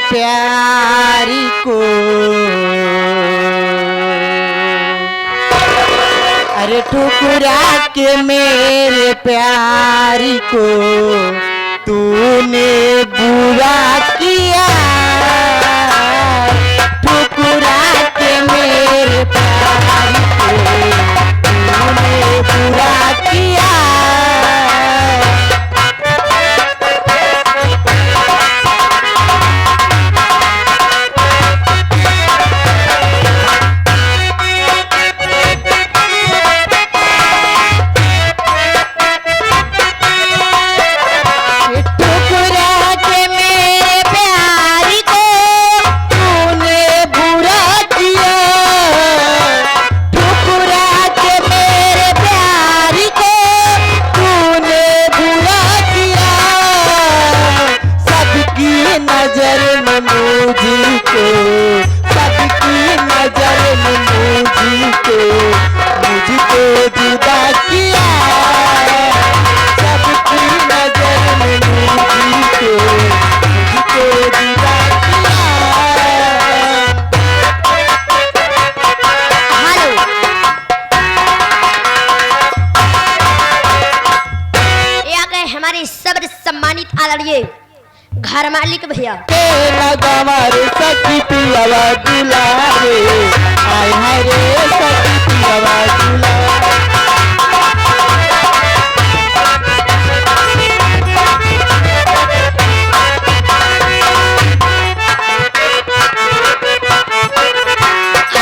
प्यारी को, अरे ठुकरा के मेरे प्यारी को तूने बुरा किया, ठुकरा के मेरे प्यारी को तूने बुरा किया। घर मालिक भैया सखी पियावा दुलारे, आय हाय रे सखी पियावा दुलारे।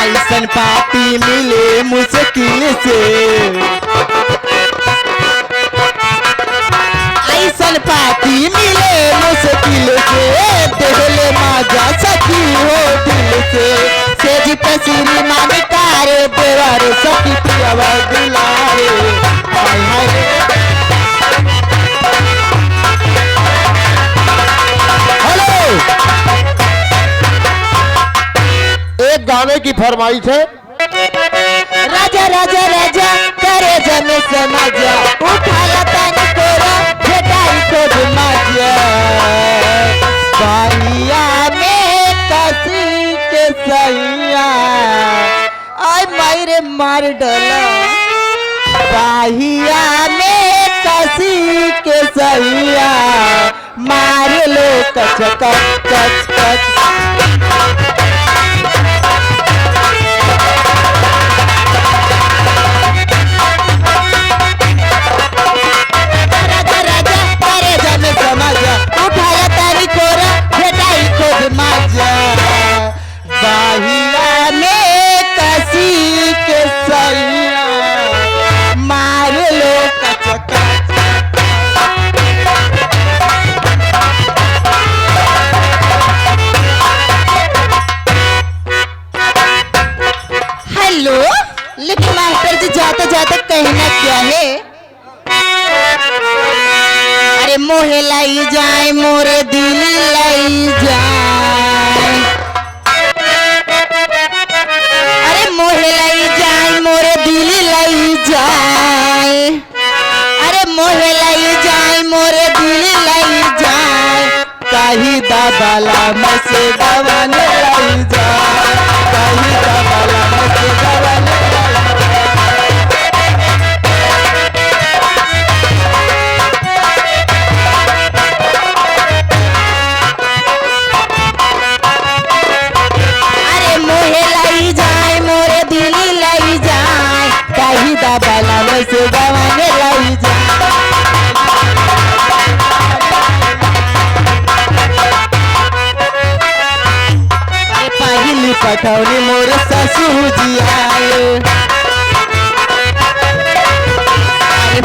ऐसन पाती मिले मुश्किल से, ऐसन पाती मिले मुश्किल से, देहले माजा सखी हो दिल से, सेजी पसीरी माने कारे देवारे सखी पियावा दुलारे, हाय हाय रे। हेलो, एक गाने की फरमाइश है। राजा राजा राजा करे जन समाजा, उठा लता कोरा भेटाई को माजा, बाहिया में कसी के सैया, आय मायरे मार डला, बाहिया में कसी के सैया, मार लो कच कच कच कच। बाहिया में कसी के सैया, मार लो कच कच। हेलो, लेकिन मास्टर जी जाते जाते कहना क्या है? अरे मोहे लाई जाए मोरे दिल लाई जाए, अरे मोहे लाई जाए मोरे दिल लाई जाए, अरे मोहे लाई जाए मोरे दिल लाई जाए, कहीं दबाला मसे दबाने लाई जाए, कहीं दबाला मसे दबाने लाई जाए। दबाला से दबाने लाई जा, पहली पठौनी मोर ससुर जी आए,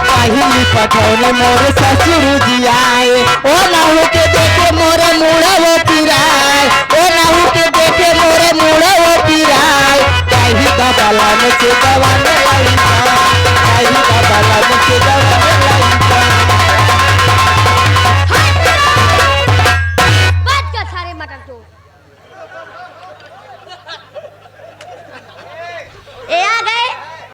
पहली पठौनी मोर ससुर जी आए, ओ नहु के देखे मोरे मुड़ा वो पिराए, ओ नहु के देखे मोरे मुड़ा वो पिराए, कहीं दबाला से दबाने लाई जा, कहीं दबाला से दबाने